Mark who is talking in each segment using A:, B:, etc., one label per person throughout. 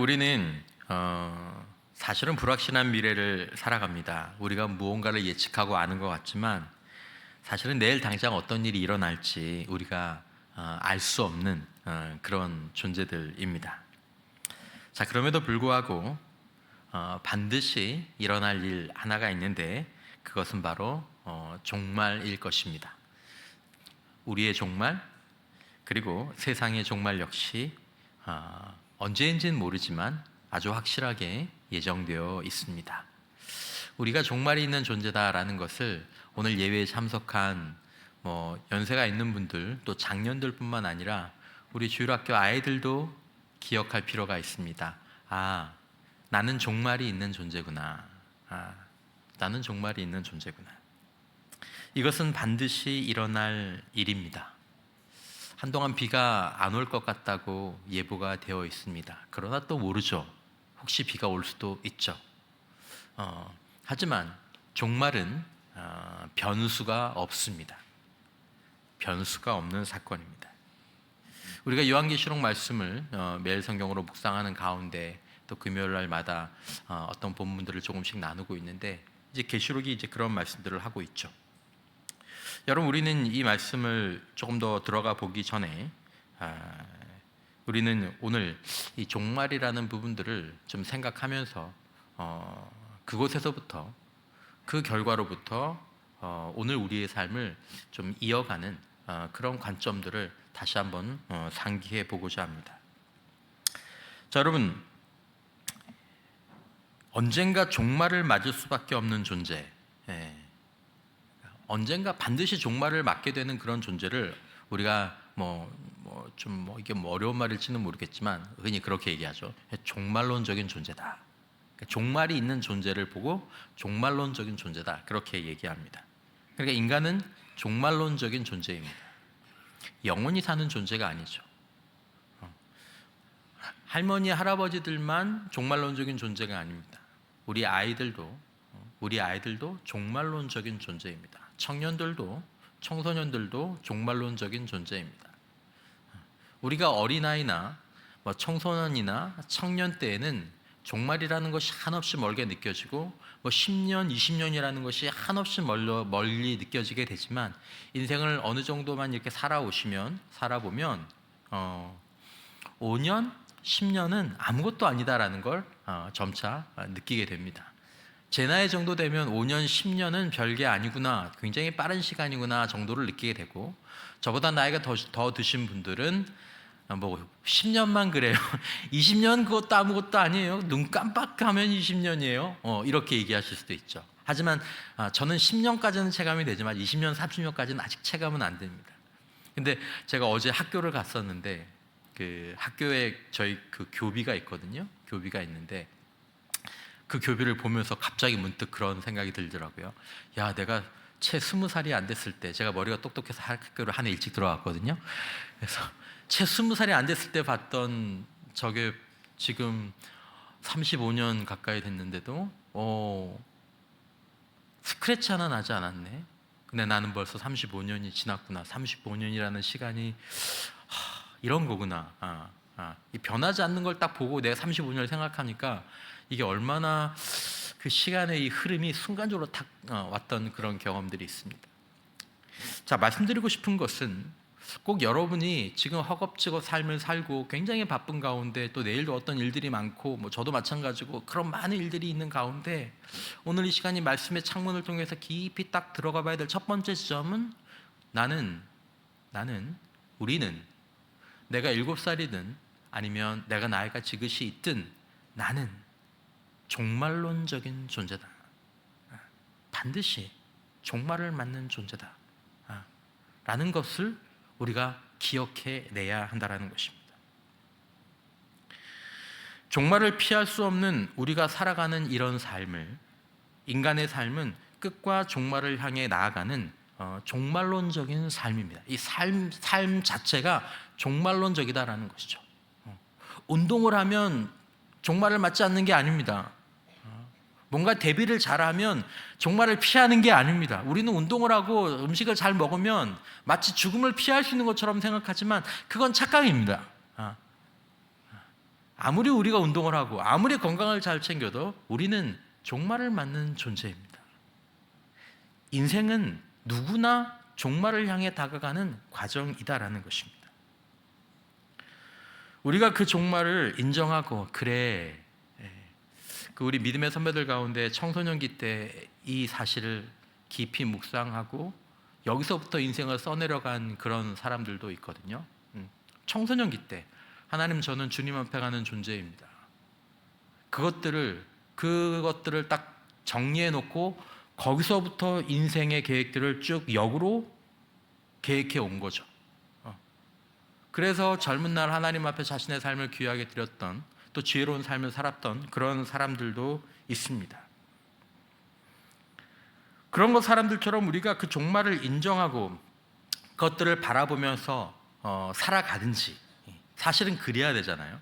A: 우리는 사실은 불확실한 미래를 살아갑니다. 우리가 무언가를 예측하고 아는 것 같지만 사실은 내일 당장 어떤 일이 일어날지 우리가 알 수 없는 그런 존재들입니다. 자, 그럼에도 불구하고 반드시 일어날 일 하나가 있는데 그것은 바로 종말일 것입니다. 우리의 종말, 그리고 세상의 종말 역시 언제인지는 모르지만 아주 확실하게 예정되어 있습니다. 우리가 종말이 있는 존재다라는 것을 오늘 예배에 참석한 연세가 있는 분들, 또 장년들뿐만 아니라 우리 주일학교 아이들도 기억할 필요가 있습니다. 나는 종말이 있는 존재구나. 나는 종말이 있는 존재구나. 이것은 반드시 일어날 일입니다. 한동안 비가 안 올 것 같다고 예보가 되어 있습니다. 그러나 또 모르죠. 혹시 비가 올 수도 있죠. 하지만 종말은 변수가 없습니다. 변수가 없는 사건입니다. 우리가 요한계시록 말씀을 매일 성경으로 묵상하는 가운데 또 금요일 날마다 어떤 본문들을 조금씩 나누고 있는데 이제 계시록이 이제 그런 말씀들을 하고 있죠. 여러분, 우리는 이 말씀을 조금 더 들어가 보기 전에 우리는 오늘 이 종말이라는 부분들을 좀 생각하면서 그곳에서부터, 그 결과로부터 오늘 우리의 삶을 좀 이어가는 그런 관점들을 다시 한번 상기해 보고자 합니다. 자, 여러분, 언젠가 종말을 맞을 수밖에 없는 존재, 언젠가 반드시 종말을 맞게 되는 그런 존재를 우리가 이게 어려운 말일지는 모르겠지만 흔히 그렇게 얘기하죠. 종말론적인 존재다. 종말이 있는 존재를 보고 종말론적인 존재다, 그렇게 얘기합니다. 그러니까 인간은 종말론적인 존재입니다. 영원히 사는 존재가 아니죠. 할머니, 할아버지들만 종말론적인 존재가 아닙니다. 우리 아이들도 종말론적인 존재입니다. 청년들도, 청소년들도 종말론적인 존재입니다. 우리가 어린아이나 청소년이나 청년 때에는 종말이라는 것이 한없이 멀게 느껴지고 10년, 20년이라는 것이 한없이 멀리 느껴지게 되지만 인생을 어느 정도만 이렇게 살아보면 5년, 10년은 아무것도 아니다라는 걸 점차 느끼게 됩니다. 제 나이 정도 되면 5년, 10년은 별게 아니구나, 굉장히 빠른 시간이구나 정도를 느끼게 되고, 저보다 나이가 더 드신 분들은 10년만 그래요. 20년 그것도 아무것도 아니에요. 눈 깜빡하면 20년이에요. 이렇게 얘기하실 수도 있죠. 하지만 저는 10년까지는 체감이 되지만 20년, 30년까지는 아직 체감은 안 됩니다. 근데 제가 어제 학교를 갔었는데 그 학교에 저희 그 교비가 있거든요. 교비가 있는데 그 교비를 보면서 갑자기 문득 그런 생각이 들더라고요. 야, 내가 채 20살이 안 됐을 때, 제가 머리가 똑똑해서 학교를 한 해 일찍 들어갔거든요. 그래서 채 20살이 안 됐을 때 봤던 저게 지금 35년 가까이 됐는데도 스크래치 하나 나지 않았네. 근데 나는 벌써 35년이 지났구나. 35년이라는 시간이 이런 거구나. 이 변하지 않는 걸 딱 보고 내가 35년을 생각하니까 이게 얼마나 그 시간의 이 흐름이 순간적으로 탁 왔던 그런 경험들이 있습니다. 자, 말씀드리고 싶은 것은 꼭 여러분이 지금 허겁지겁 삶을 살고 굉장히 바쁜 가운데 또 내일도 어떤 일들이 많고 저도 마찬가지고 그런 많은 일들이 있는 가운데 오늘 이 시간이 말씀의 창문을 통해서 깊이 딱 들어가 봐야 될 첫 번째 지점은 우리는 내가 7살이든 아니면 내가 나이가 지긋이 있든 나는 종말론적인 존재다. 반드시 종말을 맞는 존재다. 라는 것을 우리가 기억해내야 한다는 것입니다. 종말을 피할 수 없는 우리가 살아가는 이런 삶을, 인간의 삶은 끝과 종말을 향해 나아가는 종말론적인 삶입니다. 이 삶 자체가 종말론적이다라는 것이죠. 운동을 하면 종말을 맞지 않는 게 아닙니다. 뭔가 대비를 잘하면 종말을 피하는 게 아닙니다. 우리는 운동을 하고 음식을 잘 먹으면 마치 죽음을 피할 수 있는 것처럼 생각하지만 그건 착각입니다. 아무리 우리가 운동을 하고 아무리 건강을 잘 챙겨도 우리는 종말을 맞는 존재입니다. 인생은 누구나 종말을 향해 다가가는 과정이다라는 것입니다. 우리가 그 종말을 인정하고 그래, 그 우리 믿음의 선배들 가운데 청소년기 때 이 사실을 깊이 묵상하고 여기서부터 인생을 써내려간 그런 사람들도 있거든요. 청소년기 때 하나님, 저는 주님 앞에 가는 존재입니다. 그것들을 딱 정리해 놓고 거기서부터 인생의 계획들을 쭉 역으로 계획해 온 거죠. 그래서 젊은 날 하나님 앞에 자신의 삶을 귀하게 드렸던, 또 지혜로운 삶을 살았던 그런 사람들도 있습니다. 그런 것 사람들처럼 우리가 그 종말을 인정하고 그것들을 바라보면서 살아가든지, 사실은 그래야 되잖아요.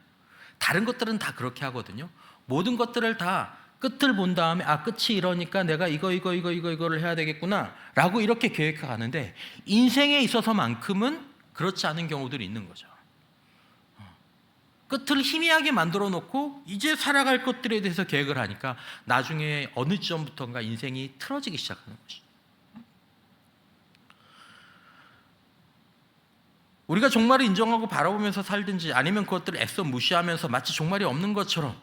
A: 다른 것들은 다 그렇게 하거든요. 모든 것들을 다 끝을 본 다음에 끝이 이러니까 내가 이거를 해야 되겠구나 라고 이렇게 계획해 가는데, 인생에 있어서만큼은 그렇지 않은 경우들이 있는 거죠. 끝을 희미하게 만들어 놓고 이제 살아갈 것들에 대해서 계획을 하니까 나중에 어느 지점부터인가 인생이 틀어지기 시작하는 것이죠. 우리가 종말을 인정하고 바라보면서 살든지, 아니면 그것들을 애써 무시하면서 마치 종말이 없는 것처럼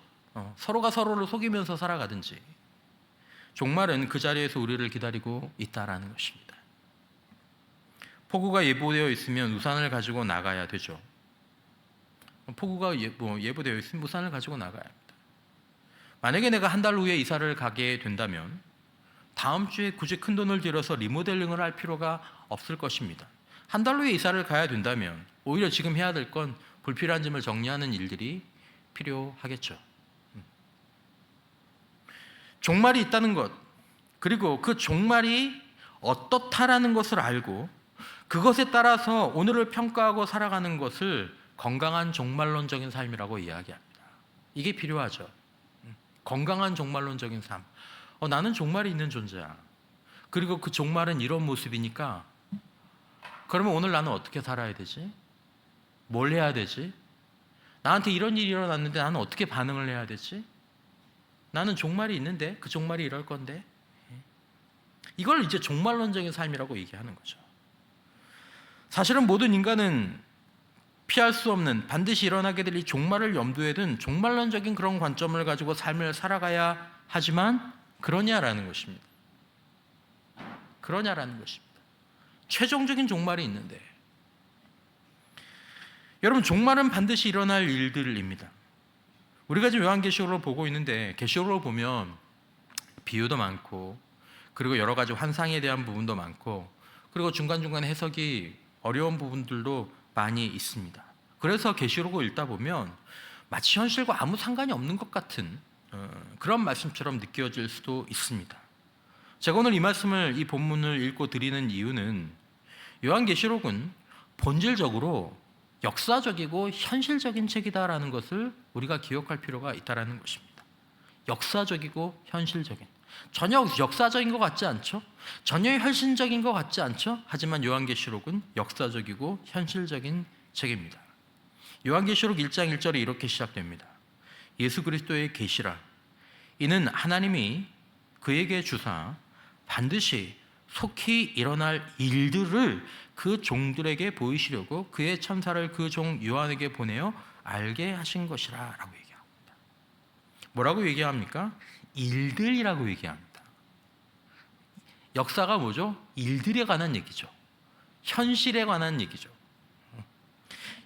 A: 서로가 서로를 속이면서 살아가든지, 종말은 그 자리에서 우리를 기다리고 있다라는 것입니다. 폭우가 예보되어 있으면 우산을 가지고 나가야 되죠. 폭우가 예보되어 있으면 우산을 가지고 나가야 합니다. 만약에 내가 한 달 후에 이사를 가게 된다면 다음 주에 굳이 큰 돈을 들여서 리모델링을 할 필요가 없을 것입니다. 한 달 후에 이사를 가야 된다면 오히려 지금 해야 될 건 불필요한 짐을 정리하는 일들이 필요하겠죠. 종말이 있다는 것, 그리고 그 종말이 어떻다라는 것을 알고 그것에 따라서 오늘을 평가하고 살아가는 것을 건강한 종말론적인 삶이라고 이야기합니다. 이게 필요하죠. 건강한 종말론적인 삶. 나는 종말이 있는 존재야. 그리고 그 종말은 이런 모습이니까, 그러면 오늘 나는 어떻게 살아야 되지? 뭘 해야 되지? 나한테 이런 일이 일어났는데 나는 어떻게 반응을 해야 되지? 나는 종말이 있는데, 그 종말이 이럴 건데. 이걸 이제 종말론적인 삶이라고 얘기하는 거죠. 사실은 모든 인간은 피할 수 없는, 반드시 일어나게 될 이 종말을 염두에 둔 종말론적인 그런 관점을 가지고 삶을 살아가야 하지만 그러냐라는 것입니다. 그러냐라는 것입니다. 최종적인 종말이 있는데, 여러분, 종말은 반드시 일어날 일들입니다. 우리가 지금 요한계시록을 보고 있는데, 계시록을 보면 비유도 많고, 그리고 여러 가지 환상에 대한 부분도 많고, 그리고 중간중간 해석이 어려운 부분들도 많이 있습니다. 그래서 계시록을 읽다 보면 마치 현실과 아무 상관이 없는 것 같은 그런 말씀처럼 느껴질 수도 있습니다. 제가 오늘 이 본문을 읽고 드리는 이유는, 요한계시록은 본질적으로 역사적이고 현실적인 책이다라는 것을 우리가 기억할 필요가 있다는 것입니다. 역사적이고 현실적인, 전혀 역사적인 것 같지 않죠? 전혀 현실적인 것 같지 않죠? 하지만 요한계시록은 역사적이고 현실적인 책입니다. 요한계시록 1장 1절에 이렇게 시작됩니다. 예수 그리스도의 계시라, 이는 하나님이 그에게 주사 반드시 속히 일어날 일들을 그 종들에게 보이시려고 그의 천사를 그 종 요한에게 보내어 알게 하신 것이라 라고 얘기합니다. 뭐라고 얘기합니까? 일들이라고 얘기합니다. 역사가 뭐죠? 일들에 관한 얘기죠. 현실에 관한 얘기죠.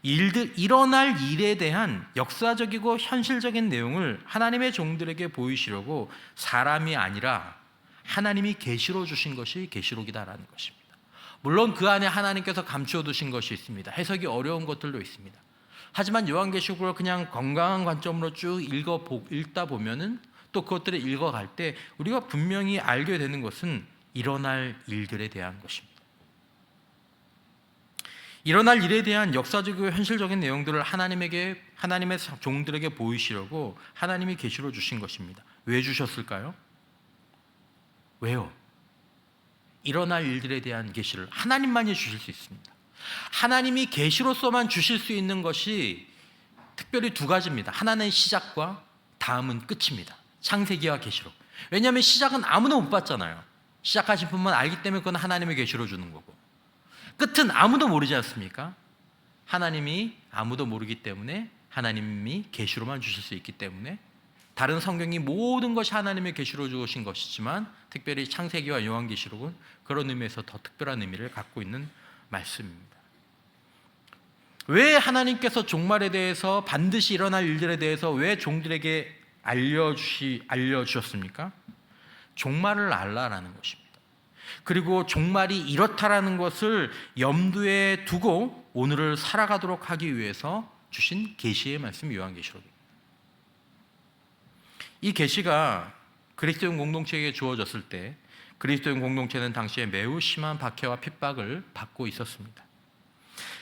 A: 일어날 일에 대한 역사적이고 현실적인 내용을 하나님의 종들에게 보이시려고 사람이 아니라 하나님이 계시로 주신 것이 계시록이다라는 것입니다. 물론 그 안에 하나님께서 감추어 두신 것이 있습니다. 해석이 어려운 것들도 있습니다. 하지만 요한계시록을 그냥 건강한 관점으로 쭉 읽다 보면은, 또 그것들을 읽어갈 때 우리가 분명히 알게 되는 것은 일어날 일들에 대한 것입니다. 일어날 일에 대한 역사적이고 현실적인 내용들을 하나님의 종들에게 보이시려고 하나님이 계시로 주신 것입니다. 왜 주셨을까요? 왜요? 일어날 일들에 대한 계시를 하나님만이 주실 수 있습니다. 하나님이 계시로서만 주실 수 있는 것이 특별히 두 가지입니다. 하나는 시작과 다음은 끝입니다. 창세기와 계시록. 왜냐하면 시작은 아무도 못 봤잖아요. 시작하신 분만 알기 때문에 그건 하나님의 계시로 주는 거고, 끝은 아무도 모르지 않습니까? 하나님이 아무도 모르기 때문에 하나님이 계시로만 주실 수 있기 때문에 다른 성경이 모든 것이 하나님의 계시로 주신 것이지만 특별히 창세기와 요한계시록은 그런 의미에서 더 특별한 의미를 갖고 있는 말씀입니다. 왜 하나님께서 종말에 대해서 반드시 일어날 일들에 대해서 왜 종들에게 알려주셨습니까? 종말을 알라라는 것입니다. 그리고 종말이 이렇다라는 것을 염두에 두고 오늘을 살아가도록 하기 위해서 주신 계시의 말씀 요한계시록입니다. 이 계시가 그리스도인 공동체에게 주어졌을 때 그리스도인 공동체는 당시에 매우 심한 박해와 핍박을 받고 있었습니다.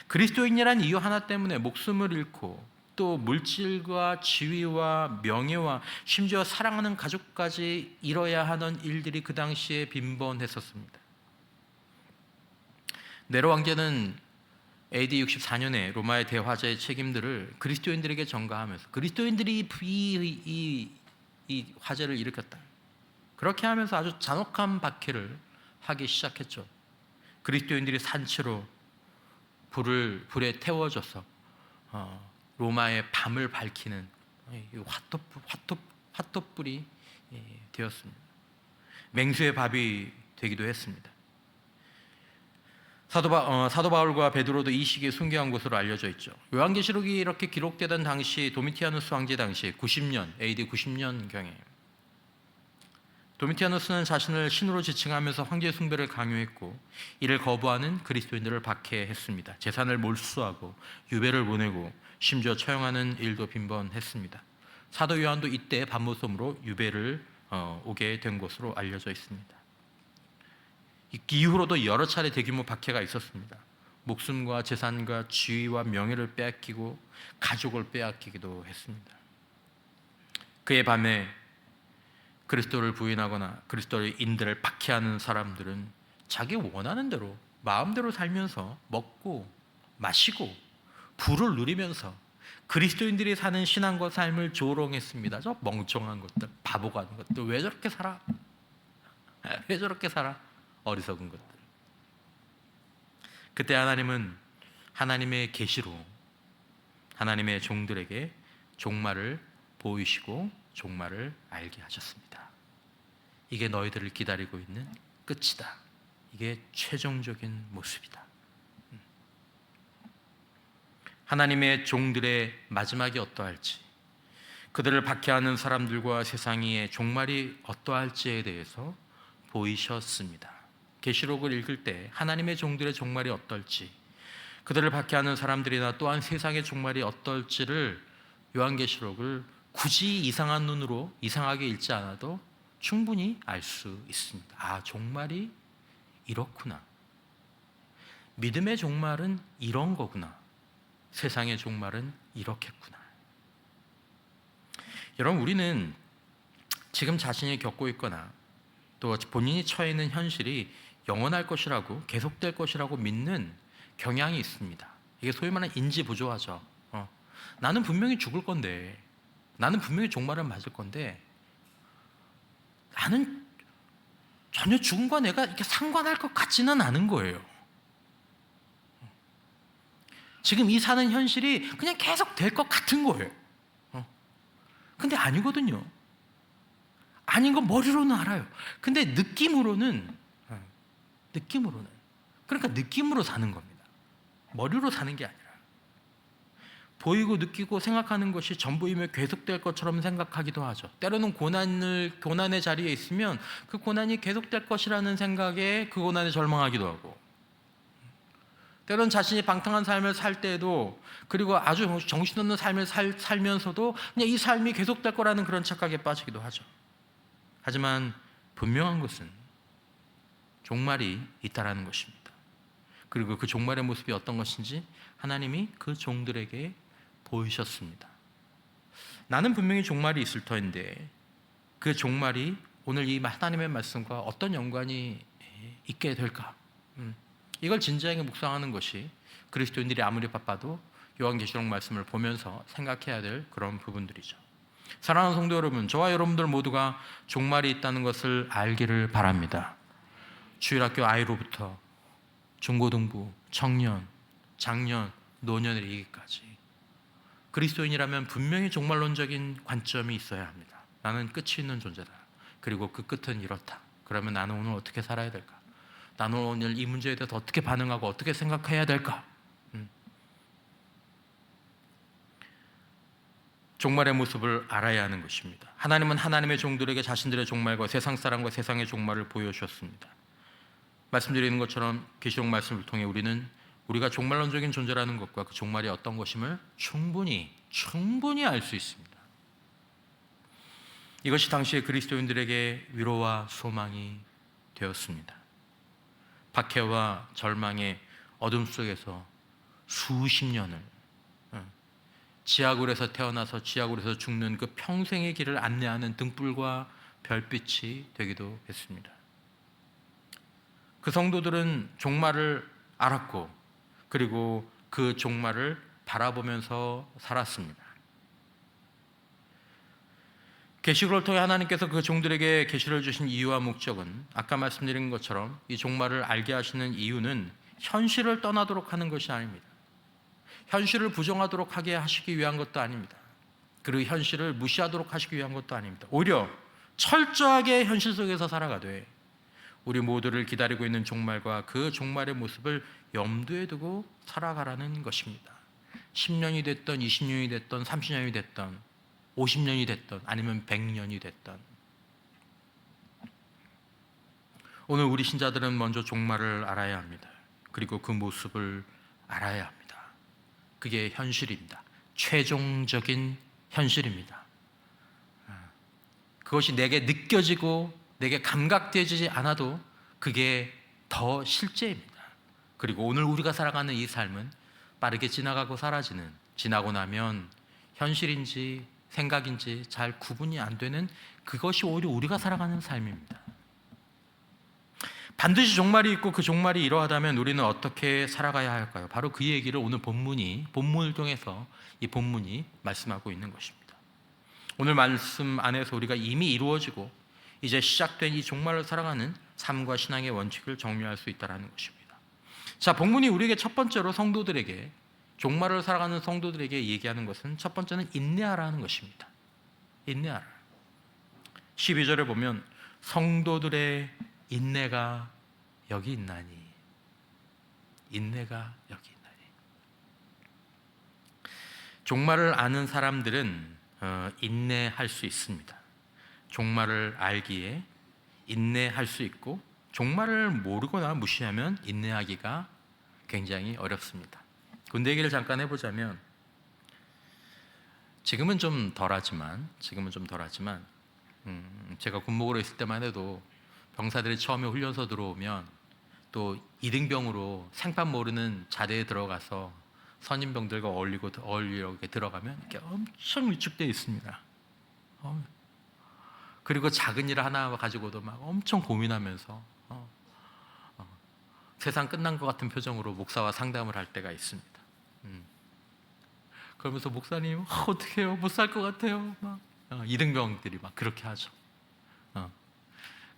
A: 그리스도인이란 이유 하나 때문에 목숨을 잃고 또 물질과 지위와 명예와 심지어 사랑하는 가족까지 잃어야 하는 일들이 그 당시에 빈번했었습니다. 네로 왕제는 AD 64년에 로마의 대화제의 책임들을 그리스도인들에게 전가하면서 그리스도인들이 이 화제를 일으켰다. 그렇게 하면서 아주 잔혹한 박해를 하기 시작했죠. 그리스도인들이 산채로 불에 태워져서 로마의 밤을 밝히는 화톱불이 되었습니다. 맹수의 밥이 되기도 했습니다. 사도 바울과 베드로도 이 시기에 순교한 것으로 알려져 있죠. 요한계시록이 이렇게 기록되던 당시 도미티아누스 황제 당시 90년 AD 90년경에 도미티아누스는 자신을 신으로 지칭하면서 황제 숭배를 강요했고 이를 거부하는 그리스도인들을 박해했습니다. 재산을 몰수하고 유배를 보내고 심지어 처형하는 일도 빈번했습니다. 사도 요한도 이때 밤모섬으로 유배를 오게 된 것으로 알려져 있습니다. 이후로도 여러 차례 대규모 박해가 있었습니다. 목숨과 재산과 지위와 명예를 빼앗기고 가족을 빼앗기기도 했습니다. 그의 밤에 그리스도를 부인하거나 그리스도인들을 박해하는 사람들은 자기 원하는 대로 마음대로 살면서 먹고 마시고 부를 누리면서 그리스도인들이 사는 신앙과 삶을 조롱했습니다. 저 멍청한 것들, 바보 같은 것들, 왜 저렇게 살아? 왜 저렇게 살아? 어리석은 것들. 그때 하나님은 하나님의 계시로 하나님의 종들에게 종말을 보이시고 종말을 알게 하셨습니다. 이게 너희들을 기다리고 있는 끝이다. 이게 최종적인 모습이다. 하나님의 종들의 마지막이 어떠할지, 그들을 박해하는 사람들과 세상의 종말이 어떠할지에 대해서 보이셨습니다. 계시록을 읽을 때 하나님의 종들의 종말이 어떨지, 그들을 박해하는 사람들이나 또한 세상의 종말이 어떨지를 요한계시록을 굳이 이상한 눈으로 이상하게 읽지 않아도 충분히 알 수 있습니다. 아, 종말이 이렇구나. 믿음의 종말은 이런 거구나. 세상의 종말은 이렇겠구나. 여러분, 우리는 지금 자신이 겪고 있거나 또 본인이 처해 있는 현실이 영원할 것이라고, 계속될 것이라고 믿는 경향이 있습니다. 이게 소위 말하는 인지부조화죠. 나는 분명히 죽을 건데, 나는 분명히 종말을 맞을 건데, 나는 전혀 죽음과 내가 이렇게 상관할 것 같지는 않은 거예요. 지금 이 사는 현실이 그냥 계속 될 것 같은 거예요. 근데 아니거든요. 아닌 거 머리로는 알아요. 근데 느낌으로는 그러니까 느낌으로 사는 겁니다. 머리로 사는 게 아니라 보이고 느끼고 생각하는 것이 전부이며 계속될 것처럼 생각하기도 하죠. 때로는 고난의 자리에 있으면 그 고난이 계속될 것이라는 생각에 그 고난에 절망하기도 하고, 때로는 자신이 방탕한 삶을 살 때에도, 그리고 아주 정신없는 삶을 살면서도 그냥 이 삶이 계속될 거라는 그런 착각에 빠지기도 하죠. 하지만 분명한 것은 종말이 있다라는 것입니다. 그리고 그 종말의 모습이 어떤 것인지 하나님이 그 종들에게 보이셨습니다. 나는 분명히 종말이 있을 터인데 그 종말이 오늘 이 하나님의 말씀과 어떤 연관이 있게 될까? 이걸 진지하게 묵상하는 것이 그리스도인들이 아무리 바빠도 요한계시록 말씀을 보면서 생각해야 될 그런 부분들이죠. 사랑하는 성도 여러분, 저와 여러분들 모두가 종말이 있다는 것을 알기를 바랍니다. 주일학교 아이로부터 중고등부, 청년, 장년, 노년에 이르기까지 그리스도인이라면 분명히 종말론적인 관점이 있어야 합니다. 나는 끝이 있는 존재다. 그리고 그 끝은 이렇다. 그러면 나는 오늘 어떻게 살아야 될까? 나는 오늘 이 문제에 대해서 어떻게 반응하고 어떻게 생각해야 될까? 종말의 모습을 알아야 하는 것입니다. 하나님은 하나님의 종들에게 자신들의 종말과 세상 사람과 세상의 종말을 보여주셨습니다. 말씀드리는 것처럼 계시록 말씀을 통해 우리는 우리가 종말론적인 존재라는 것과 그 종말이 어떤 것임을 충분히 알 수 있습니다. 이것이 당시의 그리스도인들에게 위로와 소망이 되었습니다. 박해와 절망의 어둠 속에서 수십 년을 지하굴에서 태어나서 지하굴에서 죽는 그 평생의 길을 안내하는 등불과 별빛이 되기도 했습니다. 그 성도들은 종말을 알았고 그리고 그 종말을 바라보면서 살았습니다. 계시록을 통해 하나님께서 그 종들에게 계시를 주신 이유와 목적은 아까 말씀드린 것처럼 이 종말을 알게 하시는 이유는 현실을 떠나도록 하는 것이 아닙니다. 현실을 부정하도록 하게 하시기 위한 것도 아닙니다. 그리고 현실을 무시하도록 하시기 위한 것도 아닙니다. 오히려 철저하게 현실 속에서 살아가되 우리 모두를 기다리고 있는 종말과 그 종말의 모습을 염두에 두고 살아가라는 것입니다. 10년이 됐던 20년이 됐던 30년이 됐던 50년이 됐던 아니면 100년이 됐던 오늘 우리 신자들은 먼저 종말을 알아야 합니다. 그리고 그 모습을 알아야 합니다. 그게 현실입니다. 최종적인 현실입니다. 그것이 내게 느껴지고 내게 감각되지 않아도 그게 더 실제입니다. 그리고 오늘 우리가 살아가는 이 삶은 빠르게 지나가고 사라지는, 지나고 나면 현실인지 생각인지 잘 구분이 안 되는 그것이 오히려 우리가 살아가는 삶입니다. 반드시 종말이 있고 그 종말이 이러하다면 우리는 어떻게 살아가야 할까요? 바로 그 얘기를 오늘 본문을 통해서 이 본문이 말씀하고 있는 것입니다. 오늘 말씀 안에서 우리가 이미 이루어지고 이제 시작된 이 종말을 살아가는 삶과 신앙의 원칙을 정리할 수 있다는 것입니다. 자, 본문이 우리에게 첫 번째로 성도들에게 종말을 살아가는 성도들에게 얘기하는 것은 첫 번째는 인내하라는 것입니다. 인내하라. 12절에 보면 성도들의 인내가 여기 있나니, 인내가 여기 있나니. 종말을 아는 사람들은 인내할 수 있습니다. 종말을 알기에 인내할 수 있고 종말을 모르거나 무시하면 인내하기가 굉장히 어렵습니다. 군대 얘기를 잠깐 해보자면 지금은 좀 덜하지만 제가 군목으로 있을 때만 해도 병사들이 처음에 훈련소 들어오면 또 이등병으로 생판 모르는 자대에 들어가서 선임병들과 어울리러 이렇게 들어가면 이렇게 엄청 위축되어 있습니다. 그리고 작은 일 하나 가지고도 막 엄청 고민하면서 세상 끝난 것 같은 표정으로 목사와 상담을 할 때가 있습니다. 그러면서 목사님 어떻게 해요? 못 살 것 같아요. 이등병들이 막 그렇게 하죠.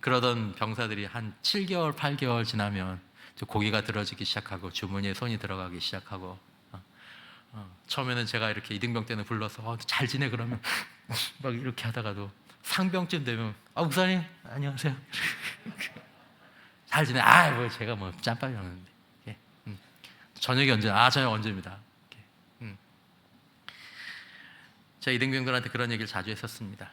A: 그러던 병사들이 한 7개월, 8개월 지나면 고개가 들어지기 시작하고 주머니에 손이 들어가기 시작하고 처음에는 제가 이렇게 이등병 때는 불러서 잘 지내 그러면 막 이렇게 하다가도 상병쯤 되면 목사님 안녕하세요. 잘 지내? 뭐 제가 뭐 짬밥이었는데 저녁이 언제? 저녁 언제입니다. 제가 이등병들한테 그런 얘기를 자주 했었습니다.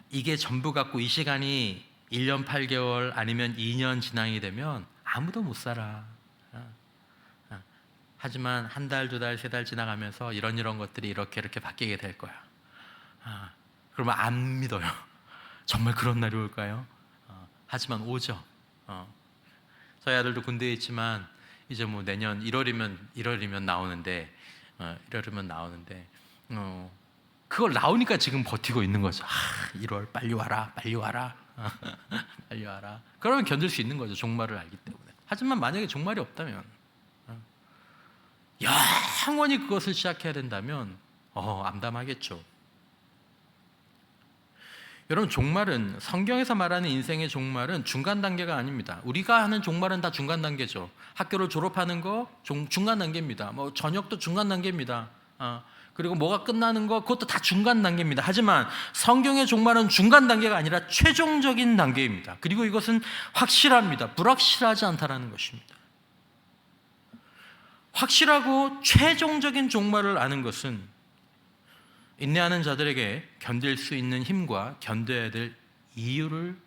A: 이게 전부 갖고 이 시간이 1년 8개월 아니면 2년 진행이 되면 아무도 못 살아. 하지만 한 달, 두 달, 세 달 지나가면서 이런 것들이 이렇게 바뀌게 될 거야. 그러면 안 믿어요. 정말 그런 날이 올까요? 하지만 오죠. 저희 아들도 군대에 있지만 이제 뭐 내년 1월이면 나오는데 그걸 나오니까 지금 버티고 있는 거죠. 1월 빨리 와라. 빨리 와라. 그러면 견딜 수 있는 거죠. 종말을 알기 때문에. 하지만 만약에 종말이 없다면 영원히 그것을 시작해야 된다면 암담하겠죠. 여러분, 종말은, 성경에서 말하는 인생의 종말은 중간 단계가 아닙니다. 우리가 하는 종말은 다 중간 단계죠. 학교를 졸업하는 거 중간 단계입니다. 뭐 저녁도 중간 단계입니다. 그리고 뭐가 끝나는 거 그것도 다 중간 단계입니다. 하지만 성경의 종말은 중간 단계가 아니라 최종적인 단계입니다. 그리고 이것은 확실합니다. 불확실하지 않다라는 것입니다. 확실하고 최종적인 종말을 아는 것은 인내하는 자들에게 견딜 수 있는 힘과 견뎌야 될 이유를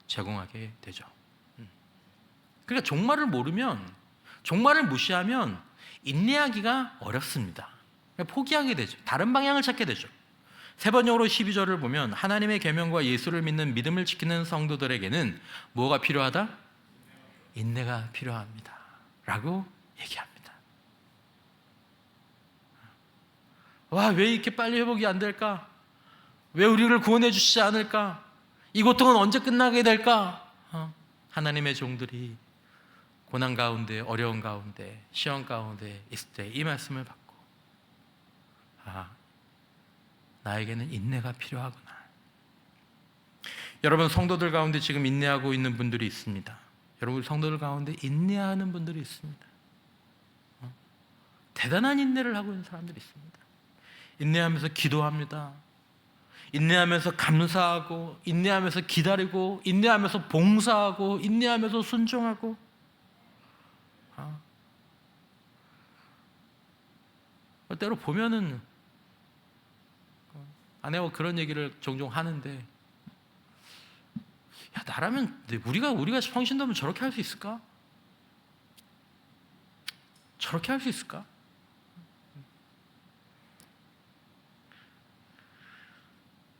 A: 제공하게 되죠. 그러니까 종말을 모르면, 종말을 무시하면 인내하기가 어렵습니다. 포기하게 되죠. 다른 방향을 찾게 되죠. 세 번역으로 12절을 보면 하나님의 계명과 예수를 믿는 믿음을 지키는 성도들에게는 뭐가 필요하다? 인내가 필요합니다 라고 얘기합니다. 와, 왜 이렇게 빨리 회복이 안 될까? 왜 우리를 구원해 주시지 않을까? 이 고통은 언제 끝나게 될까? 하나님의 종들이 고난 가운데, 어려운 가운데, 시험 가운데 있을 때 이 말씀을 받고, 나에게는 인내가 필요하구나. 여러분, 성도들 가운데 지금 인내하고 있는 분들이 있습니다. 여러분, 성도들 가운데 인내하는 분들이 있습니다. 대단한 인내를 하고 있는 사람들이 있습니다. 인내하면서 기도합니다. 인내하면서 감사하고, 인내하면서 기다리고, 인내하면서 봉사하고, 인내하면서 순종하고. 때로 보면은 아내와 그런 얘기를 종종 하는데, 야, 나라면 우리가 성신도면 저렇게 할 수 있을까? 저렇게 할 수 있을까?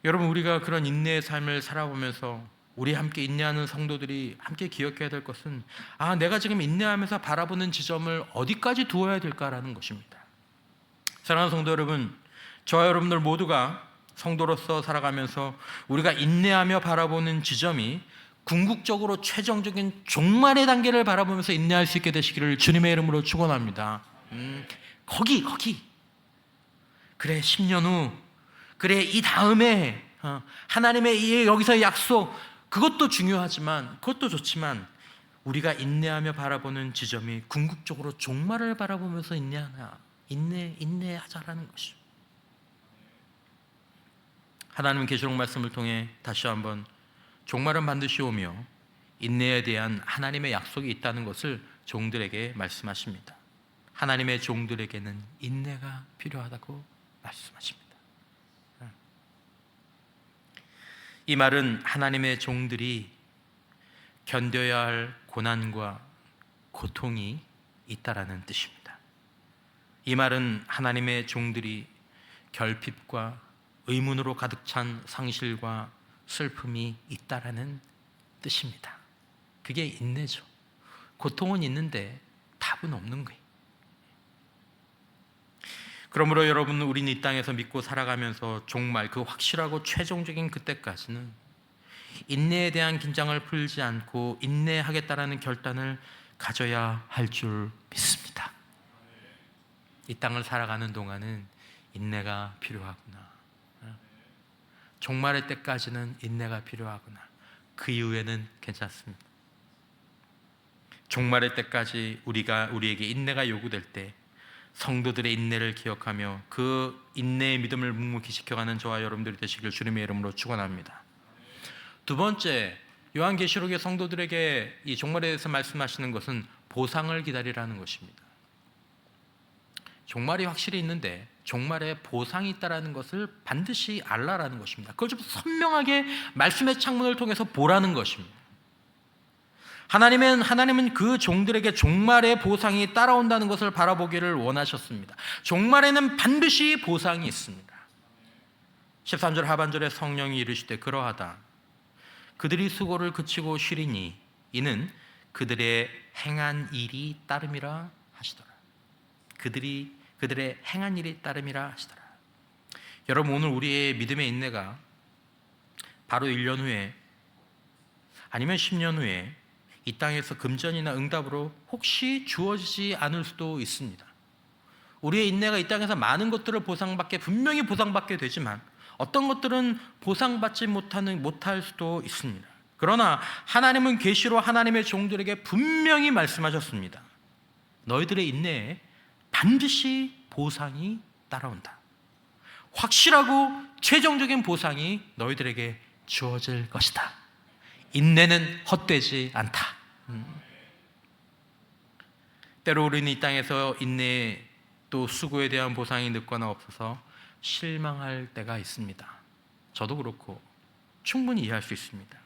A: 여러분, 우리가 그런 인내의 삶을 살아보면서 우리 함께 인내하는 성도들이 함께 기억해야 될 것은, 내가 지금 인내하면서 바라보는 지점을 어디까지 두어야 될까라는 것입니다. 사랑하는 성도 여러분, 저와 여러분들 모두가 성도로서 살아가면서 우리가 인내하며 바라보는 지점이 궁극적으로 최종적인 종말의 단계를 바라보면서 인내할 수 있게 되시기를 주님의 이름으로 축원합니다. 거기 그래, 10년 후, 그래, 이 다음에 하나님의 여기서의 약속, 그것도 중요하지만, 그것도 좋지만 우리가 인내하며 바라보는 지점이 궁극적으로 종말을 바라보면서 인내하자라는 것이죠. 하나님은 계시록 말씀을 통해 다시 한번 종말은 반드시 오며 인내에 대한 하나님의 약속이 있다는 것을 종들에게 말씀하십니다. 하나님의 종들에게는 인내가 필요하다고 말씀하십니다. 이 말은 하나님의 종들이 견뎌야 할 고난과 고통이 있다라는 뜻입니다. 이 말은 하나님의 종들이 결핍과 의문으로 가득 찬 상실과 슬픔이 있다라는 뜻입니다. 그게 인내죠. 고통은 있는데 답은 없는 거예요. 그러므로 여러분, 우리는 이 땅에서 믿고 살아가면서 종말, 그 확실하고 최종적인 그때까지는 인내에 대한 긴장을 풀지 않고 인내하겠다라는 결단을 가져야 할 줄 믿습니다. 이 땅을 살아가는 동안은 인내가 필요하구나. 종말의 때까지는 인내가 필요하구나. 그 이후에는 괜찮습니다. 종말의 때까지 우리에게 인내가 요구될 때 성도들의 인내를 기억하며 그 인내의 믿음을 묵묵히 지켜가는 저와 여러분들이 되시길 주님의 이름으로 축원합니다. 두 번째, 요한계시록의 성도들에게 이 종말에 대해서 말씀하시는 것은 보상을 기다리라는 것입니다. 종말이 확실히 있는데 종말에 보상이 있다는 것을 반드시 알라라는 것입니다. 그걸 좀 선명하게 말씀의 창문을 통해서 보라는 것입니다. 하나님은 그 종들에게 종말의 보상이 따라온다는 것을 바라보기를 원하셨습니다. 종말에는 반드시 보상이 있습니다. 13절 하반절에 성령이 이르시되 그러하다. 그들이 수고를 그치고 쉬리니 이는 그들의 행한 일이 따름이라 하시더라. 그들의 행한 일이 따름이라 하시더라. 여러분, 오늘 우리의 믿음의 인내가 바로 1년 후에 아니면 10년 후에 이 땅에서 금전이나 응답으로 혹시 주어지지 않을 수도 있습니다. 우리의 인내가 이 땅에서 많은 것들을 분명히 보상받게 되지만 어떤 것들은 보상받지 못할 수도 있습니다. 그러나 하나님은 계시로 하나님의 종들에게 분명히 말씀하셨습니다. 너희들의 인내에 반드시 보상이 따라온다. 확실하고 최종적인 보상이 너희들에게 주어질 것이다. 인내는 헛되지 않다. 때로 우리는 이 땅에서 인내 또 수고에 대한 보상이 늦거나 없어서 실망할 때가 있습니다. 저도 그렇고 충분히 이해할 수 있습니다.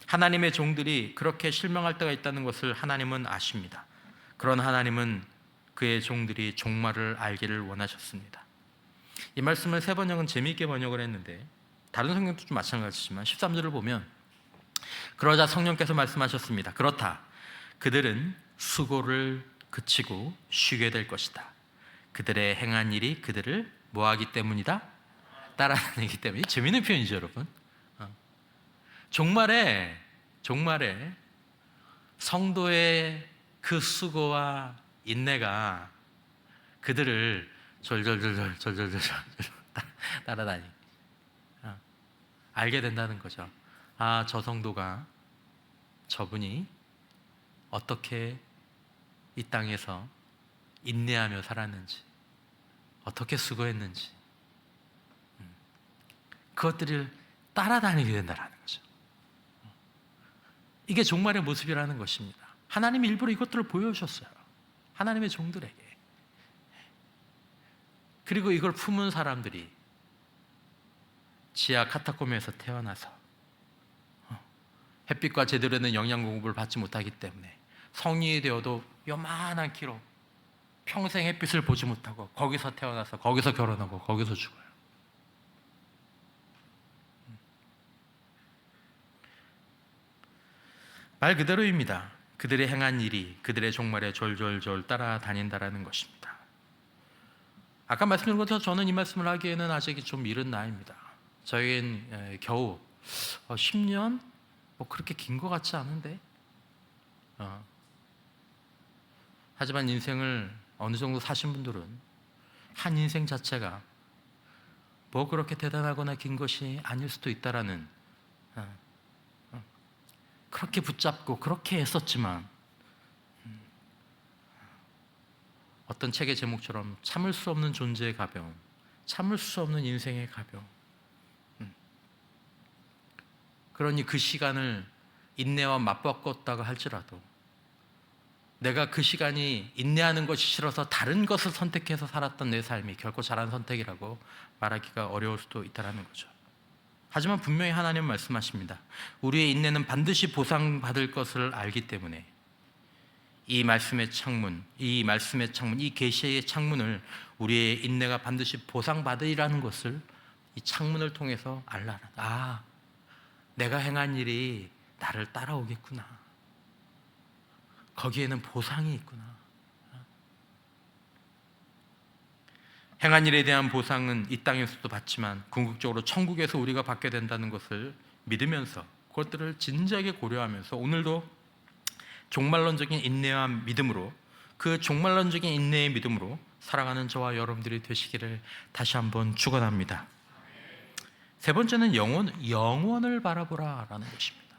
A: 하나님의 종들이 그렇게 실망할 때가 있다는 것을 하나님은 아십니다. 그런 하나님은 그의 종들이 종말을 알기를 원하셨습니다. 이 말씀을 세 번역은 재미있게 번역을 했는데 다른 성경도 좀 마찬가지지만 13절을 보면 그러자 성령께서 말씀하셨습니다. 그렇다. 그들은 수고를 그치고 쉬게 될 것이다. 그들의 행한 일이 그들을 뭐하기 때문이다? 따라다니기 때문에. 재미있는 표현이죠, 여러분. 종말에 성도의 그 수고와 인내가 그들을 절절절절 따라다니 알게 된다는 거죠. 아, 저 성도가, 저분이 어떻게 이 땅에서 인내하며 살았는지, 어떻게 수고했는지, 그것들을 따라다니게 된다는 거죠. 이게 종말의 모습이라는 것입니다. 하나님이 일부러 이것들을 보여주셨어요. 하나님의 종들에게. 그리고 이걸 품은 사람들이 지하 카타콤에서 태어나서 햇빛과 제대로 된 영양 공급을 받지 못하기 때문에 성인이 되어도 요만한 키로 평생 햇빛을 보지 못하고 거기서 태어나서 거기서 결혼하고 거기서 죽어요. 말 그대로입니다. 그들의 행한 일이 그들의 종말에 졸졸졸 따라다닌다라는 것입니다. 아까 말씀드린 것처럼 저는 이 말씀을 하기에는 아직 좀 이른 나이입니다. 저희는 겨우 10년? 뭐 그렇게 긴 것 같지 않은데 하지만 인생을 어느 정도 사신 분들은 한 인생 자체가 뭐 그렇게 대단하거나 긴 것이 아닐 수도 있다라는 그렇게 붙잡고 그렇게 애썼지만 어떤 책의 제목처럼 참을 수 없는 존재의 가벼움, 참을 수 없는 인생의 가벼움. 그러니 그 시간을 인내와 맞바꿨다고 할지라도 내가 그 시간이 인내하는 것이 싫어서 다른 것을 선택해서 살았던 내 삶이 결코 잘한 선택이라고 말하기가 어려울 수도 있다는 거죠. 하지만 분명히 하나님은 말씀하십니다. 우리의 인내는 반드시 보상받을 것을 알기 때문에 이 말씀의 창문, 이 계시의 창문을 우리의 인내가 반드시 보상받으리라는 것을 이 창문을 통해서 알라. 아, 내가 행한 일이 나를 따라오겠구나. 거기에는 보상이 있구나. 행한 일에 대한 보상은 이 땅에서도 받지만 궁극적으로 천국에서 우리가 받게 된다는 것을 믿으면서 그것들을 진지하게 고려하면서 오늘도 종말론적인 인내와 믿음으로 그 종말론적인 인내의 믿음으로 살아가는 저와 여러분들이 되시기를 다시 한번 축원합니다. 세 번째는 영원을 바라보라라는 것입니다.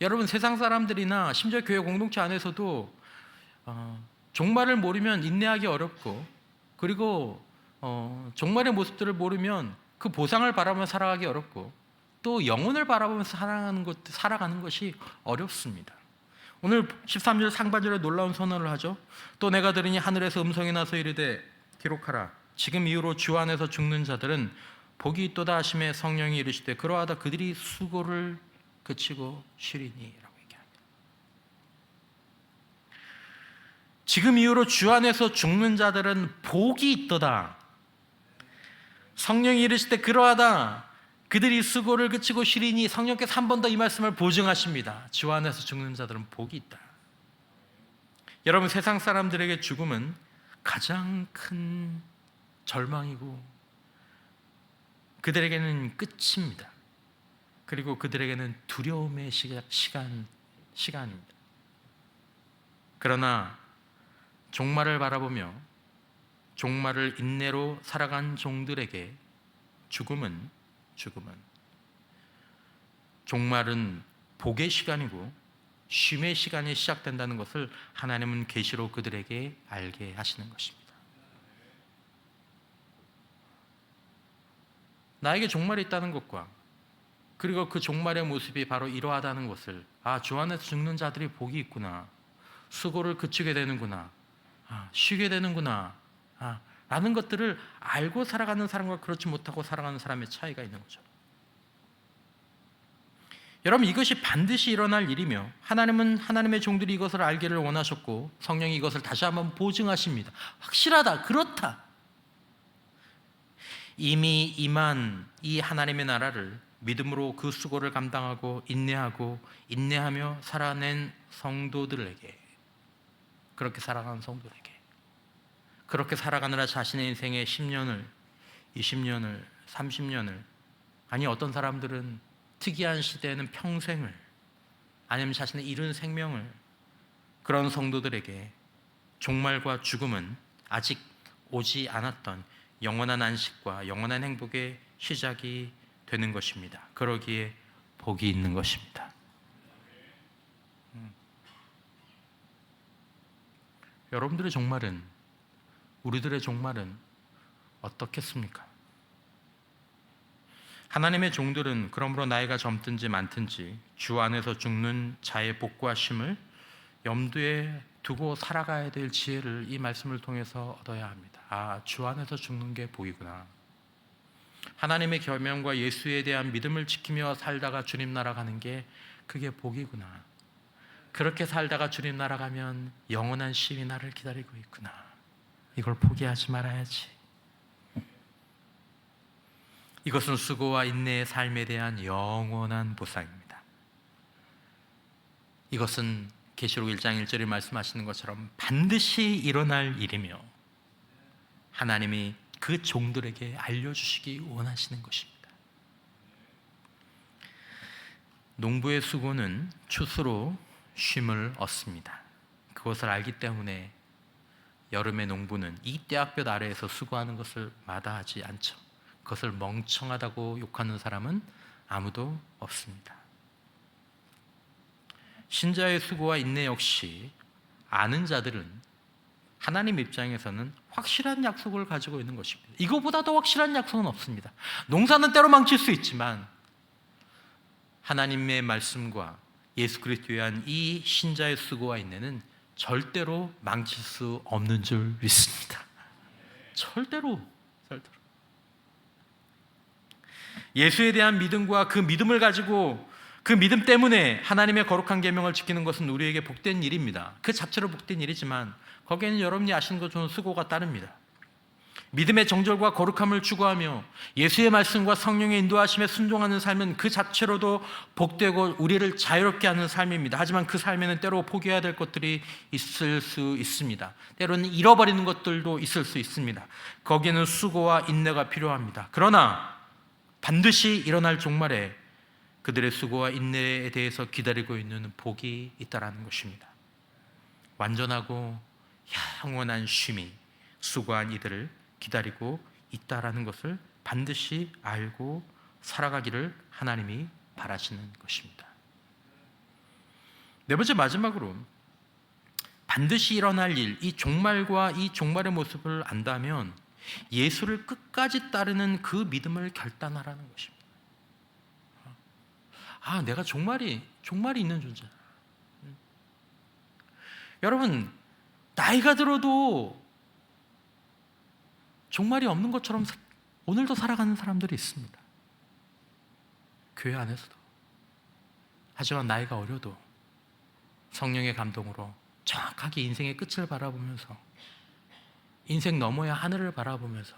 A: 여러분 세상 사람들이나 심지어 교회 공동체 안에서도 종말을 모르면 인내하기 어렵고 그리고 종말의 모습들을 모르면 그 보상을 바라보며 살아가기 어렵고 또 영혼을 바라보면서 살아가는 것이 어렵습니다. 오늘 13절 상반절에 놀라운 선언을 하죠. 또 내가 들으니 하늘에서 음성이 나서 이르되 기록하라. 지금 이후로 주 안에서 죽는 자들은 복이 있도다 하심에 성령이 이르시되 그러하다 그들이 수고를 그치고 쉬리니 라고 얘기합니다. 지금 이후로 주 안에서 죽는 자들은 복이 있도다. 성령이 이르시되 그러하다 그들이 수고를 그치고 쉬리니 성령께서 한 번 더 이 말씀을 보증하십니다. 주 안에서 죽는 자들은 복이 있다. 여러분 세상 사람들에게 죽음은 가장 큰 절망이고 그들에게는 끝입니다. 그리고 그들에게는 두려움의 시간입니다. 그러나 종말을 바라보며 종말을 인내로 살아간 종들에게 죽음은 종말은 복의 시간이고 쉼의 시간이 시작된다는 것을 하나님은 계시로 그들에게 알게 하시는 것입니다. 나에게 종말이 있다는 것과 그리고 그 종말의 모습이 바로 이러하다는 것을, 주 안에서 죽는 자들이 복이 있구나, 수고를 그치게 되는구나, 쉬게 되는구나 라는 것들을 알고 살아가는 사람과 그렇지 못하고 살아가는 사람의 차이가 있는 거죠. 여러분, 이것이 반드시 일어날 일이며 하나님은 하나님의 종들이 이것을 알기를 원하셨고 성령이 이것을 다시 한번 보증하십니다. 확실하다, 그렇다. 이미 임한 이 하나님의 나라를 믿음으로 그 수고를 감당하고 인내하며 살아낸 성도들에게, 그렇게 살아가는 성도들에게, 그렇게 살아가느라 자신의 인생의 10년을, 20년을, 30년을, 아니 어떤 사람들은 특이한 시대에는 평생을, 아니면 자신의 이른 생명을, 그런 성도들에게 종말과 죽음은 아직 오지 않았던 영원한 안식과 영원한 행복의 시작이 되는 것입니다. 그러기에 복이 있는 것입니다. 여러분들의 종말은, 우리들의 종말은 어떻겠습니까? 하나님의 종들은 그러므로 나이가 젊든지 많든지 주 안에서 죽는 자의 복과 쉼을 염두에 두고 살아가야 될 지혜를 이 말씀을 통해서 얻어야 합니다. 주 안에서 죽는 게 복이구나. 하나님의 계명과 예수에 대한 믿음을 지키며 살다가 주님 나라 가는 게 그게 복이구나. 그렇게 살다가 주님 나라 가면 영원한 쉼이 나를 기다리고 있구나. 이걸 포기하지 말아야지. 이것은 수고와 인내의 삶에 대한 영원한 보상입니다. 이것은 계시록 1장 1절에 말씀하시는 것처럼 반드시 일어날 일이며 하나님이 그 종들에게 알려주시기 원하시는 것입니다. 농부의 수고는 추수로 쉼을 얻습니다. 그것을 알기 때문에 여름의 농부는 이 떼약볕 아래에서 수고하는 것을 마다하지 않죠. 그것을 멍청하다고 욕하는 사람은 아무도 없습니다. 신자의 수고와 인내 역시 아는 자들은 하나님 입장에서는 확실한 약속을 가지고 있는 것입니다. 이거보다 더 확실한 약속은 없습니다. 농사는 때로 망칠 수 있지만 하나님의 말씀과 예수 그리스도에 의한 이 신자의 수고와 인내는 절대로 망칠 수 없는 줄 믿습니다. 절대로. 예수에 대한 믿음과 그 믿음을 가지고 그 믿음 때문에 하나님의 거룩한 계명을 지키는 것은 우리에게 복된 일입니다. 그 자체로 복된 일이지만 거기에는 여러분이 아시는 것처럼 수고가 따릅니다. 믿음의 정절과 거룩함을 추구하며 예수의 말씀과 성령의 인도하심에 순종하는 삶은 그 자체로도 복되고 우리를 자유롭게 하는 삶입니다. 하지만 그 삶에는 때로 포기해야 될 것들이 있을 수 있습니다. 때로는 잃어버리는 것들도 있을 수 있습니다. 거기에는 수고와 인내가 필요합니다. 그러나 반드시 일어날 종말에 그들의 수고와 인내에 대해서 기다리고 있는 복이 있다라는 것입니다. 완전하고 영원한 쉼이 수고한 이들을 기다리고 있다라는 것을 반드시 알고 살아가기를 하나님이 바라시는 것입니다. 네 번째, 마지막으로 반드시 일어날 일, 이 종말과 이 종말의 모습을 안다면 예수를 끝까지 따르는 그 믿음을 결단하라는 것입니다. 내가 종말이 있는 존재. 여러분, 나이가 들어도 종말이 없는 것처럼 오늘도 살아가는 사람들이 있습니다. 교회 안에서도. 하지만 나이가 어려도 성령의 감동으로 정확하게 인생의 끝을 바라보면서, 인생 넘어야 하늘을 바라보면서,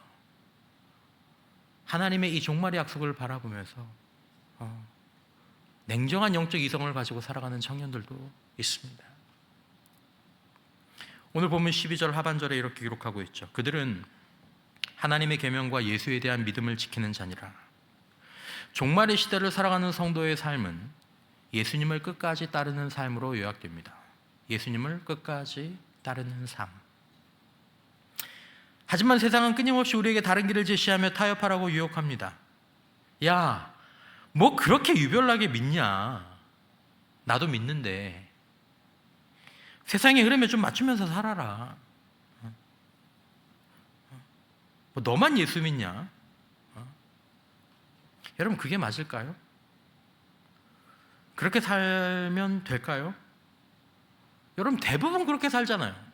A: 하나님의 이 종말의 약속을 바라보면서 냉정한 영적 이성을 가지고 살아가는 청년들도 있습니다. 오늘 보면 12절 하반절에 이렇게 기록하고 있죠. 그들은 하나님의 계명과 예수에 대한 믿음을 지키는 자니라. 종말의 시대를 살아가는 성도의 삶은 예수님을 끝까지 따르는 삶으로 요약됩니다. 예수님을 끝까지 따르는 삶. 하지만 세상은 끊임없이 우리에게 다른 길을 제시하며 타협하라고 유혹합니다. 야, 뭐 그렇게 유별나게 믿냐? 나도 믿는데 세상의 흐름에 좀 맞추면서 살아라. 뭐 너만 예수 믿냐? 여러분, 그게 맞을까요? 그렇게 살면 될까요? 여러분, 대부분 그렇게 살잖아요.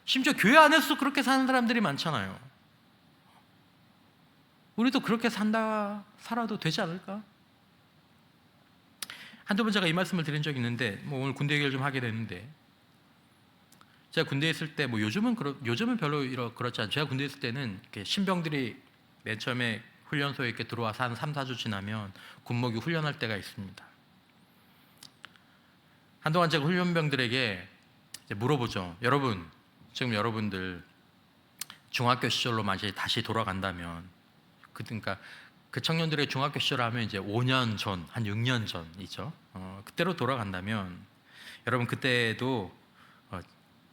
A: 심지어 교회 안에서도 그렇게 사는 사람들이 많잖아요. 우리도 그렇게 살아도 되지 않을까? 한두 번 제가 이 말씀을 드린 적이 있는데, 오늘 군대 얘기를 좀 하게 되는데, 제가 군대에 있을 때, 요즘은 별로 그렇지 않죠. 제가 군대에 있을 때는 이렇게 신병들이 맨 처음에 훈련소에 이렇게 들어와서 한 3, 4주 지나면 군목이 훈련할 때가 있습니다. 한동안 제가 훈련병들에게 이제 물어보죠. 여러분, 지금 여러분들 중학교 시절로 만약에 다시 돌아간다면, 그러니까 그 청년들의 중학교 시절 하면 이제 5년 전, 한 6년 전이죠. 그때로 돌아간다면 여러분 그때도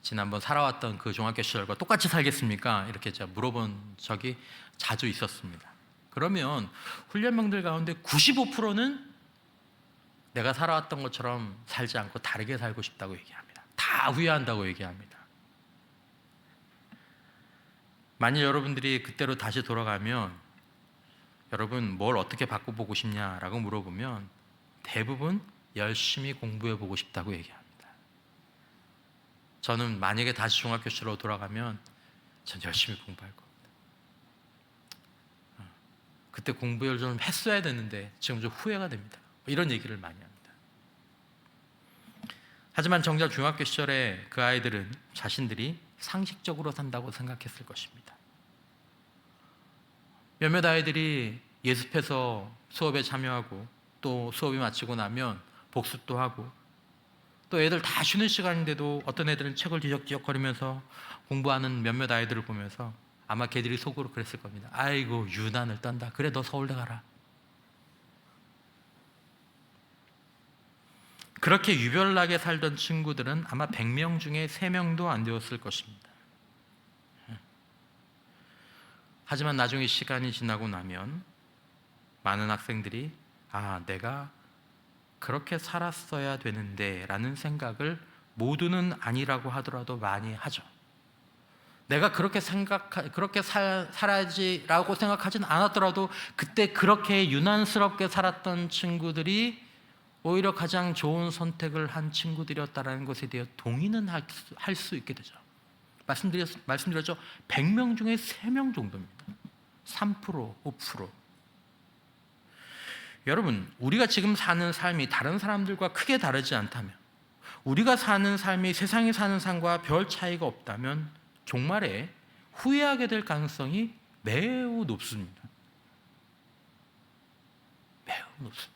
A: 지난번 살아왔던 그 중학교 시절과 똑같이 살겠습니까? 이렇게 제가 물어본 적이 자주 있었습니다. 그러면 훈련병들 가운데 95%는 내가 살아왔던 것처럼 살지 않고 다르게 살고 싶다고 얘기합니다. 다 후회한다고 얘기합니다. 만일 여러분들이 그때로 다시 돌아가면 여러분 뭘 어떻게 바꿔보고 싶냐라고 물어보면 대부분 열심히 공부해보고 싶다고 얘기합니다. 저는 만약에 다시 중학교 시절로 돌아가면 전 열심히 공부할 겁니다. 그때 공부를 좀 했어야 되는데 지금 좀 후회가 됩니다. 이런 얘기를 많이 합니다. 하지만 정작 중학교 시절에 그 아이들은 자신들이 상식적으로 산다고 생각했을 것입니다. 몇몇 아이들이 예습해서 수업에 참여하고 또 수업이 마치고 나면 복습도 하고 또 애들 다 쉬는 시간인데도 어떤 애들은 책을 뒤적뒤적거리면서 공부하는 몇몇 아이들을 보면서 아마 걔들이 속으로 그랬을 겁니다. 아이고 유난을 떤다. 그래 너 서울대 가라. 그렇게 유별나게 살던 친구들은 아마 100명 중에 3명도 안 되었을 것입니다. 하지만 나중에 시간이 지나고 나면 많은 학생들이 내가 그렇게 살았어야 되는데 라는 생각을 모두는 아니라고 하더라도 많이 하죠. 내가 그렇게 살아야지라고 생각하진 않았더라도 그때 그렇게 유난스럽게 살았던 친구들이 오히려 가장 좋은 선택을 한 친구들이었다는 것에 대해 동의는 할 수 있게 되죠. 말씀드렸죠. 100명 중에 3명 정도입니다. 3%, 5%. 여러분, 우리가 지금 사는 삶이 다른 사람들과 크게 다르지 않다면, 우리가 사는 삶이 세상에 사는 삶과 별 차이가 없다면 종말에 후회하게 될 가능성이 매우 높습니다. 매우 높습니다.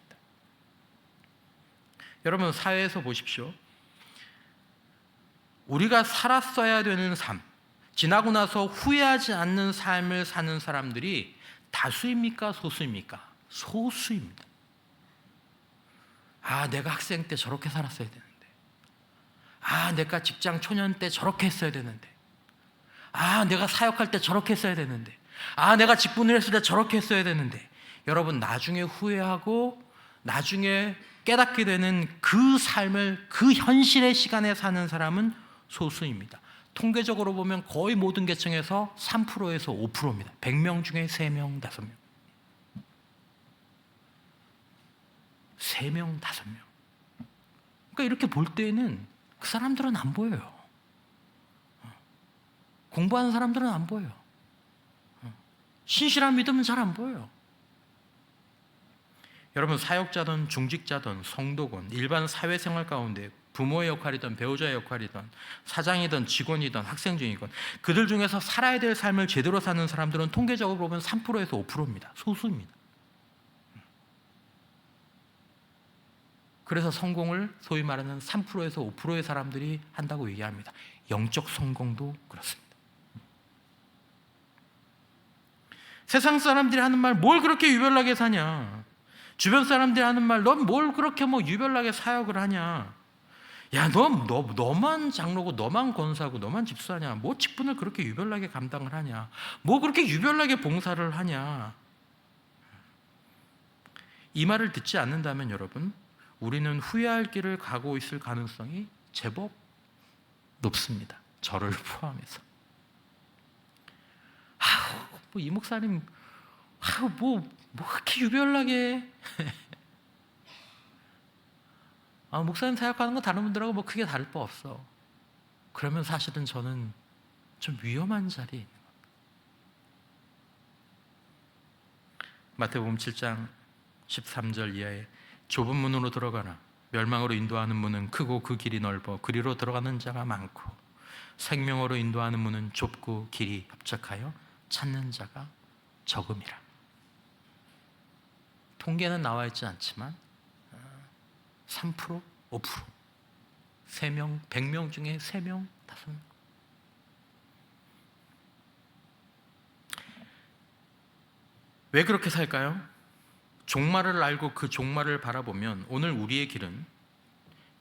A: 여러분, 사회에서 보십시오. 우리가 살았어야 되는 삶, 지나고 나서 후회하지 않는 삶을 사는 사람들이 다수입니까? 소수입니까? 소수입니다. 내가 학생 때 저렇게 살았어야 되는데, 내가 직장 초년 때 저렇게 했어야 되는데, 내가 사역할 때 저렇게 했어야 되는데, 내가 직분을 했을 때 저렇게 했어야 되는데. 여러분, 나중에 후회하고 나중에 깨닫게 되는 그 삶을, 그 현실의 시간에 사는 사람은 소수입니다. 통계적으로 보면 거의 모든 계층에서 3%에서 5%입니다. 100명 중에 3명, 5명. 3명, 5명. 그러니까 이렇게 볼 때는 그 사람들은 안 보여요. 공부하는 사람들은 안 보여요. 신실한 믿음은 잘 안 보여요. 여러분, 사역자든 중직자든 성도건 일반 사회생활 가운데 부모의 역할이든 배우자의 역할이든 사장이든 직원이든 학생중이건 그들 중에서 살아야 될 삶을 제대로 사는 사람들은 통계적으로 보면 3%에서 5%입니다. 소수입니다. 그래서 성공을 소위 말하는 3%에서 5%의 사람들이 한다고 얘기합니다. 영적 성공도 그렇습니다. 세상 사람들이 하는 말, 뭘 그렇게 유별나게 사냐? 주변 사람들이 하는 말, 넌 뭘 그렇게 유별나게 사역을 하냐? 야, 너만 장로고 너만 권사고 너만 집사냐? 뭐 직분을 그렇게 유별나게 감당을 하냐? 뭐 그렇게 유별나게 봉사를 하냐? 이 말을 듣지 않는다면 여러분, 우리는 후회할 길을 가고 있을 가능성이 제법 높습니다. 저를 포함해서. 뭐 이 목사님, 뭐 그렇게 유별나게 목사님 생각하는 건 다른 분들하고 뭐 크게 다를 바 없어. 그러면 사실은 저는 좀 위험한 자리에 있는 겁니다. 마태복음 7장 13절 이하에 좁은 문으로 들어가라. 멸망으로 인도하는 문은 크고 그 길이 넓어 그리로 들어가는 자가 많고 생명으로 인도하는 문은 좁고 길이 협착하여 찾는 자가 적음이라. 통계는 나와 있지 않지만 3%, 5%, 3명, 100명 중에 3명, 5명. 왜 그렇게 살까요? 종말을 알고 그 종말을 바라보면 오늘 우리의 길은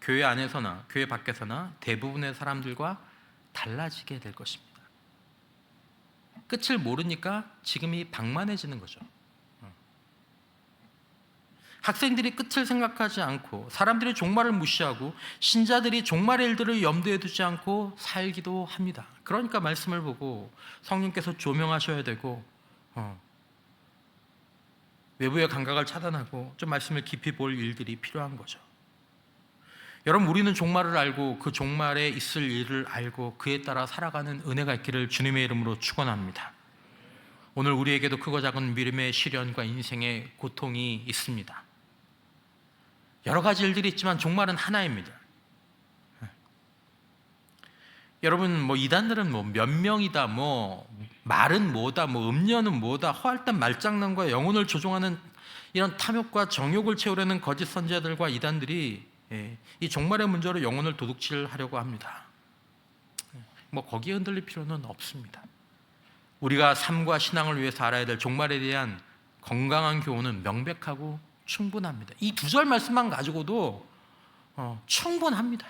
A: 교회 안에서나 교회 밖에서나 대부분의 사람들과 달라지게 될 것입니다. 끝을 모르니까 지금이 방만해지는 거죠. 학생들이 끝을 생각하지 않고 사람들이 종말을 무시하고 신자들이 종말의 일들을 염두에 두지 않고 살기도 합니다. 그러니까 말씀을 보고 성령께서 조명하셔야 되고 외부의 감각을 차단하고 좀 말씀을 깊이 볼 일들이 필요한 거죠. 여러분, 우리는 종말을 알고 그 종말에 있을 일을 알고 그에 따라 살아가는 은혜가 있기를 주님의 이름으로 축원합니다. 오늘 우리에게도 크고 작은 믿음의 시련과 인생의 고통이 있습니다. 여러 가지 일들이 있지만 종말은 하나입니다. 여러분, 뭐 이단들은 뭐 몇 명이다, 뭐 말은 뭐다, 뭐 음료는 뭐다, 허알단 말장난과 영혼을 조종하는 이런 탐욕과 정욕을 채우려는 거짓 선지자들과 이단들이 이 종말의 문제로 영혼을 도둑질하려고 합니다. 뭐 거기에 흔들릴 필요는 없습니다. 우리가 삶과 신앙을 위해서 알아야 될 종말에 대한 건강한 교훈은 명백하고 충분합니다. 이 2절 말씀만 가지고도 충분합니다.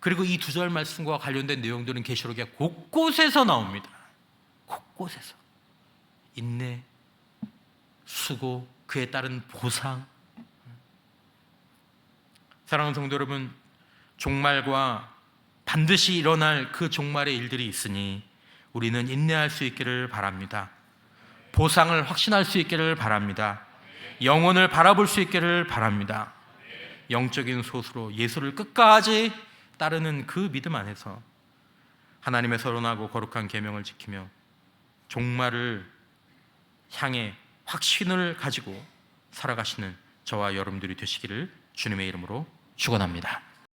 A: 그리고 이 2절 말씀과 관련된 내용들은 계시록에 곳곳에서 나옵니다. 곳곳에서. 인내, 수고, 그에 따른 보상. 사랑하는 성도 여러분, 종말과 반드시 일어날 그 종말의 일들이 있으니 우리는 인내할 수 있기를 바랍니다. 보상을 확신할 수 있기를 바랍니다. 영혼을 바라볼 수 있기를 바랍니다. 영적인 소수로 예수를 끝까지 따르는 그 믿음 안에서 하나님의 선하고 거룩한 계명을 지키며 종말을 향해 확신을 가지고 살아가시는 저와 여러분들이 되시기를 주님의 이름으로 축원합니다.